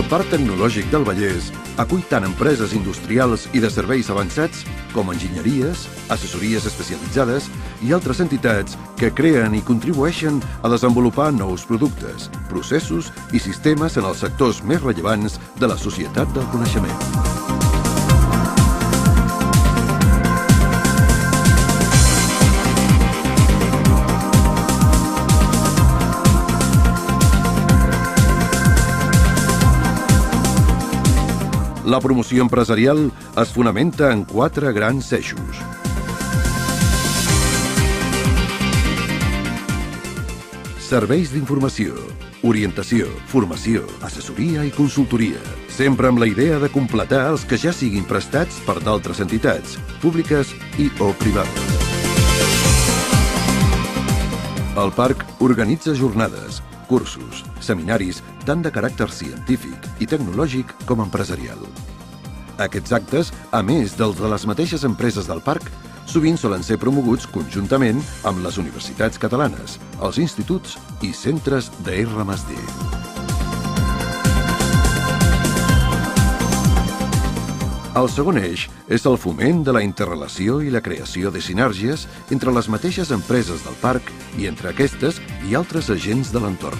El Parc Tecnològic del Vallès acull tant empreses industrials i de serveis avançats com enginyeries, assessories especialitzades i altres entitats que creen i contribueixen a desenvolupar nous productes, processos i sistemes en els sectors més rellevants de la societat del coneixement. La promoció empresarial es fonamenta en 4 grans eixos. Serveis d'informació, orientació, formació, assessoria i consultoria, sempre amb la idea de completar els que ja siguin prestats per d'altres entitats, públiques i o privades. El parc organitza jornades, cursos, seminaris, tant de caràcter científic i tecnològic com empresarial. Aquests actes, a més dels de les mateixes empreses del parc, sovint solen ser promoguts conjuntament amb les universitats catalanes, els instituts i centres de R+D. El segon eix és el foment de la interrelació i la creació de sinergies entre les mateixes empreses del parc i entre aquestes i altres agents de l'entorn.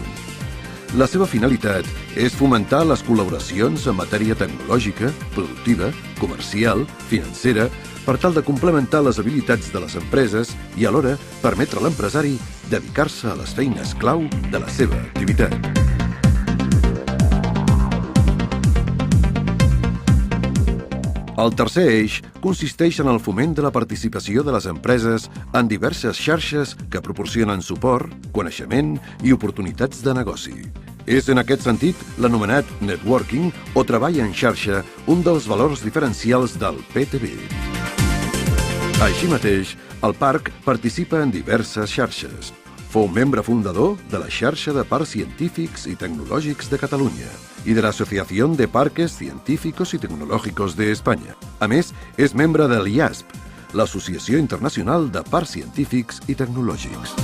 La seva finalitat és fomentar les col·laboracions en matèria tecnològica, productiva, comercial, financera, per tal de complementar les habilitats de les empreses i alhora permetre a l'empresari dedicar-se a les feines clau de la seva activitat. El tercer eix consisteix en el foment de la participació de les empreses en diverses xarxes que proporcionen suport, coneixement i oportunitats de negoci. És en aquest sentit l'anomenat networking o treball en xarxa un dels valors diferencials del PTB. Així mateix, el parc participa en diverses xarxes. Fou membre fundador de la xarxa de parcs científics i tecnològics de Catalunya i de l'Associació de Parques Científicos y Tecnológicos de Espanya. A més, és membre de l'IASP, l'Associació Internacional de Parcs Científics i Tecnològics.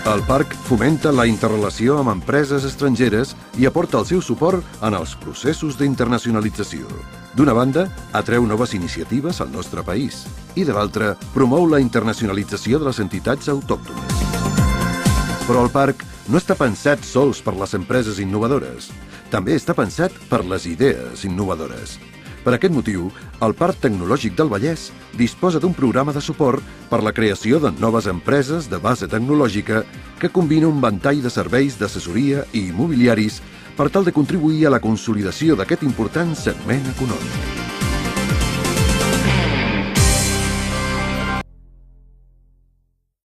El parc fomenta la interrelació amb empreses estrangeres i aporta el seu suport en els processos d'internacionalització. D'una banda, atreu noves iniciatives al nostre país i, de l'altra, promou la internacionalització de les entitats autòctones. Però el parc no està pensat sols per les empreses innovadores. També està pensat per les idees innovadores. Per aquest motiu, el Parc Tecnològic del Vallès disposa d'un programa de suport per la creació de noves empreses de base tecnològica que combina un ventall de serveis d'assessoria i immobiliaris per tal de contribuir a la consolidació d'aquest important segment econòmic.